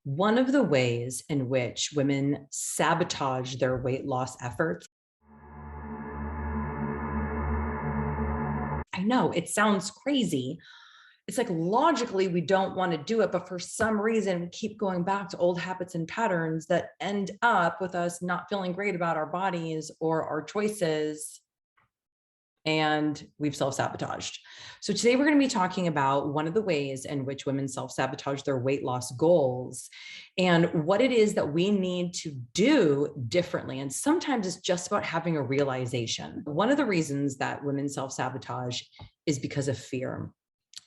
One of the ways in which women sabotage their weight loss efforts, I know it sounds crazy. It's like logically we don't want to do it, but for some reason we keep going back to old habits and patterns that end up with us not feeling great about our bodies or our choices, and we've self-sabotaged. So today we're going to be talking about one of the ways in which women self-sabotage their weight loss goals and what it is that we need to do differently. And sometimes it's just about having a realization. One of the reasons that women self-sabotage is because of fear,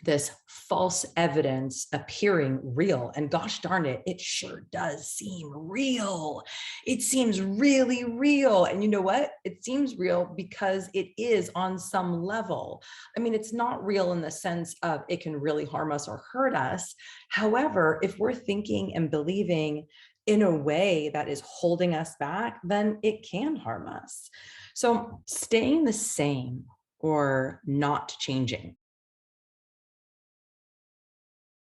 this false evidence appearing real. And gosh darn it, it sure does seem real. It seems really real. And you know what? It seems real because it is on some level. I mean, it's not real in the sense of it can really harm us or hurt us. However, if we're thinking and believing in a way that is holding us back, then it can harm us. So staying the same or not changing,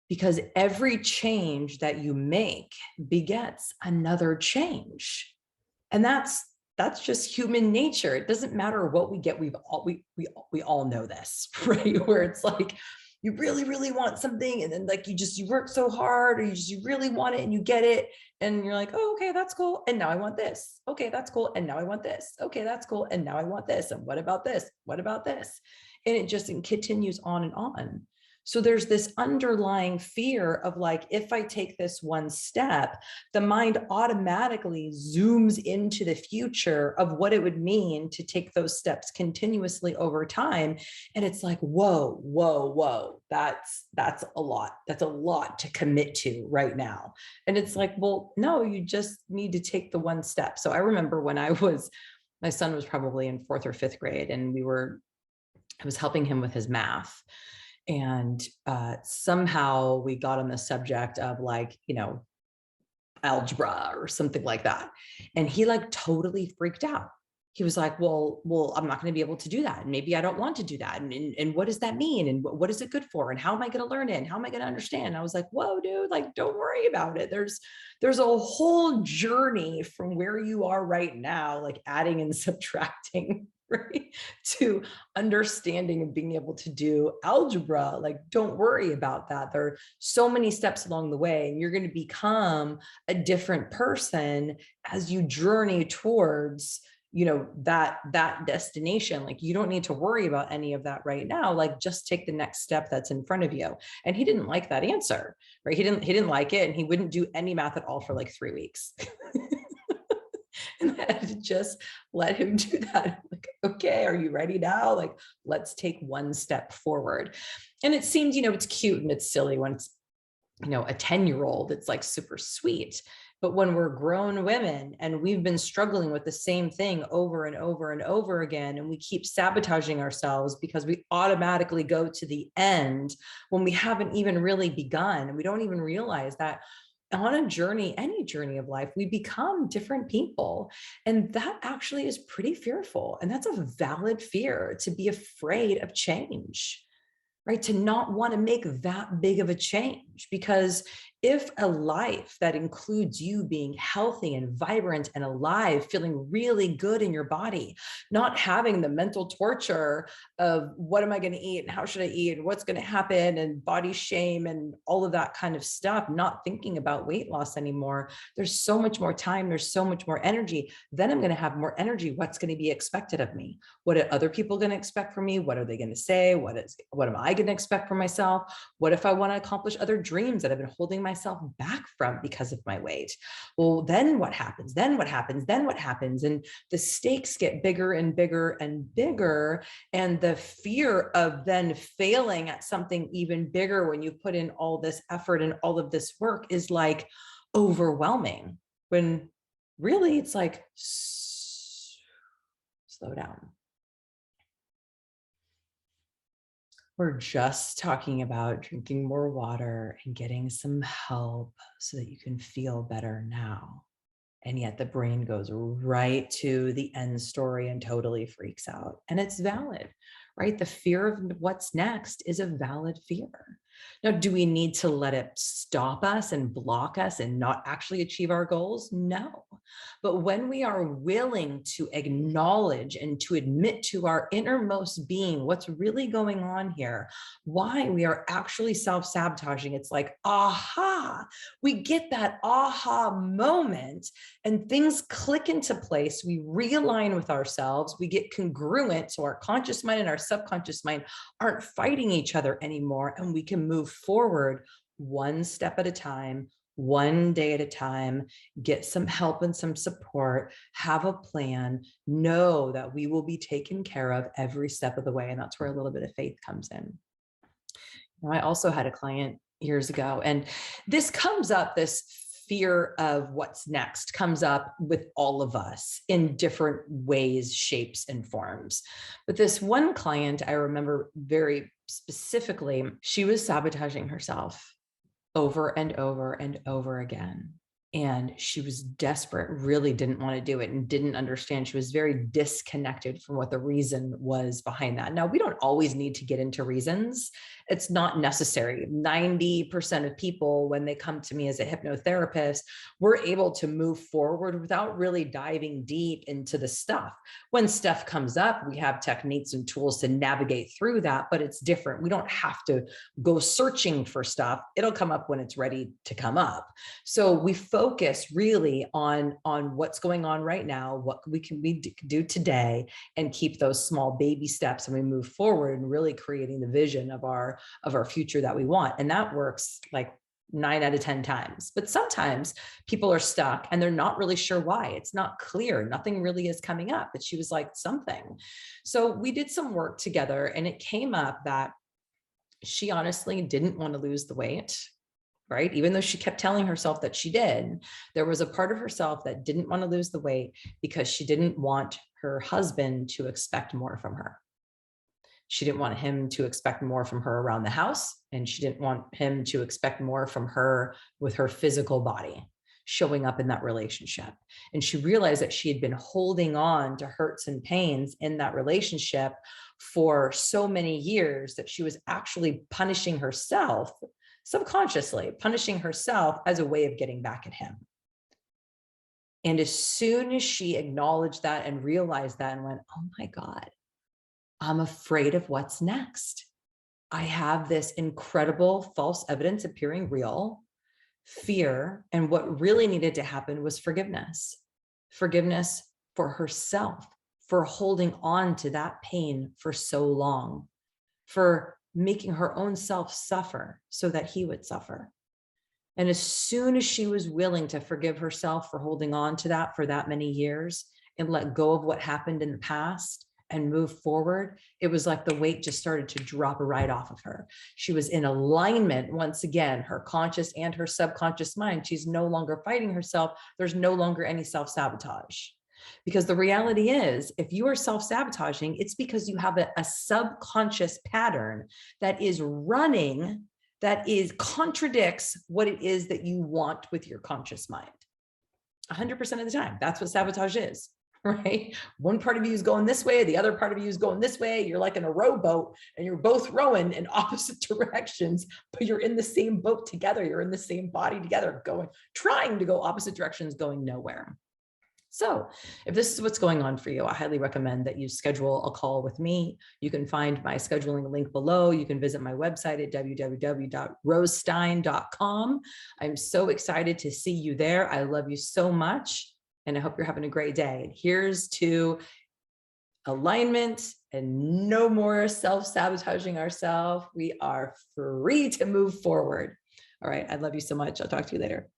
because every change that you make begets another change. And that's just human nature. It doesn't matter what we get. We all know this, right? Where it's like you really, really want something, and then like you work so hard, or you really want it and you get it, and you're like, oh, okay, that's cool. And now I want this. Okay, that's cool. And now I want this. Okay, that's cool. And now I want this. And what about this? What about this? And it just continues on and on. So there's this underlying fear of like, if I take this one step, the mind automatically zooms into the future of what it would mean to take those steps continuously over time. And it's like, whoa, whoa, whoa, that's a lot. That's a lot to commit to right now. And it's like, well, no, you just need to take the one step. So I remember when my son was probably in fourth or fifth grade, and I was helping him with his math. And somehow we got on the subject of like, algebra or something like that. And he like totally freaked out. He was like, well, I'm not going to be able to do that. And maybe I don't want to do that. And what does that mean? And what is it good for? And how am I going to learn it? And how am I going to understand? And I was like, whoa, dude, like, don't worry about it. There's a whole journey from where you are right now, like adding and subtracting, right, to understanding and being able to do algebra. Like, don't worry about that. There are so many steps along the way, and you're going to become a different person as you journey towards that destination. Like, you don't need to worry about any of that right now. Like, just take the next step that's in front of you. And he didn't like that answer, right? He didn't like it, and he wouldn't do any math at all for like 3 weeks. And I had to just let him do that. Like, okay, are you ready now? Like, let's take one step forward. And it seems, it's cute and it's silly when it's, a 10-year-old, it's like super sweet. But when we're grown women and we've been struggling with the same thing over and over and over again, and we keep sabotaging ourselves because we automatically go to the end when we haven't even really begun, and we don't even realize that on a journey, any journey of life, we become different people. And that actually is pretty fearful. And that's a valid fear, to be afraid of change, right? To not want to make that big of a change. Because if a life that includes you being healthy and vibrant and alive, feeling really good in your body, not having the mental torture of what am I going to eat and how should I eat and what's going to happen and body shame and all of that kind of stuff, not thinking about weight loss anymore, there's so much more time, there's so much more energy. Then I'm going to have more energy. What's going to be expected of me? What are other people going to expect from me? What are they going to say? What am I going to expect from myself? What if I want to accomplish other dreams that I've been holding myself back from because of my weight? Well, then what happens? Then what happens? Then what happens? And the stakes get bigger and bigger and bigger. And the fear of then failing at something even bigger when you put in all this effort and all of this work is like overwhelming, when really it's like, slow down. We're just talking about drinking more water and getting some help so that you can feel better now. And yet the brain goes right to the end story and totally freaks out. And it's valid, right? The fear of what's next is a valid fear. Now, do we need to let it stop us and block us and not actually achieve our goals? No. But when we are willing to acknowledge and to admit to our innermost being what's really going on here, why we are actually self-sabotaging, it's like, aha, we get that aha moment and things click into place. We realign with ourselves. We get congruent. So our conscious mind and our subconscious mind aren't fighting each other anymore. And we can move forward one step at a time, one day at a time, get some help and some support, have a plan, know that we will be taken care of every step of the way. And that's where a little bit of faith comes in. Now, I also had a client years ago, and this comes up, this fear of what's next comes up with all of us in different ways, shapes, and forms. But this one client, I remember very specifically, she was sabotaging herself over and over and over again. And she was desperate, really didn't want to do it and didn't understand. She was very disconnected from what the reason was behind that. Now, we don't always need to get into reasons. It's not necessary. 90% of people, when they come to me as a hypnotherapist, we're able to move forward without really diving deep into the stuff. When stuff comes up, we have techniques and tools to navigate through that, but it's different. We don't have to go searching for stuff. It'll come up when it's ready to come up. So we focus really on what's going on right now, what we can do today, and keep those small baby steps, and we move forward and really creating the vision of our future that we want. And that works like 9 out of 10 times. But sometimes people are stuck and they're not really sure why. It's not clear. Nothing really is coming up. But she was like, something. So we did some work together, and it came up that she honestly didn't want to lose the weight. Right? Even though she kept telling herself that she did, there was a part of herself that didn't want to lose the weight because she didn't want her husband to expect more from her. She didn't want him to expect more from her around the house, and she didn't want him to expect more from her with her physical body showing up in that relationship. And she realized that she had been holding on to hurts and pains in that relationship for so many years that she was actually punishing herself, subconsciously punishing herself as a way of getting back at him. And as soon as she acknowledged that and realized that and went, oh my God, I'm afraid of what's next. I have this incredible false evidence appearing real, fear, and what really needed to happen was forgiveness. Forgiveness for herself, for holding on to that pain for so long, for making her own self suffer so that he would suffer. And as soon as she was willing to forgive herself for holding on to that for that many years and let go of what happened in the past and move forward, it was like the weight just started to drop right off of her. She was in alignment once again, her conscious and her subconscious mind. She's no longer fighting herself. There's no longer any self-sabotage. Because the reality is, if you are self-sabotaging, it's because you have a subconscious pattern that is running, that contradicts what it is that you want with your conscious mind. 100% of the time, that's what sabotage is, right? One part of you is going this way, the other part of you is going this way. You're like in a rowboat and you're both rowing in opposite directions, but you're in the same boat together. You're in the same body together, trying to go opposite directions, going nowhere. So if this is what's going on for you, I highly recommend that you schedule a call with me. You can find my scheduling link below. You can visit my website at www.rosestein.com. I'm so excited to see you there. I love you so much, and I hope you're having a great day. And here's to alignment and no more self-sabotaging ourselves. We are free to move forward. All right. I love you so much. I'll talk to you later.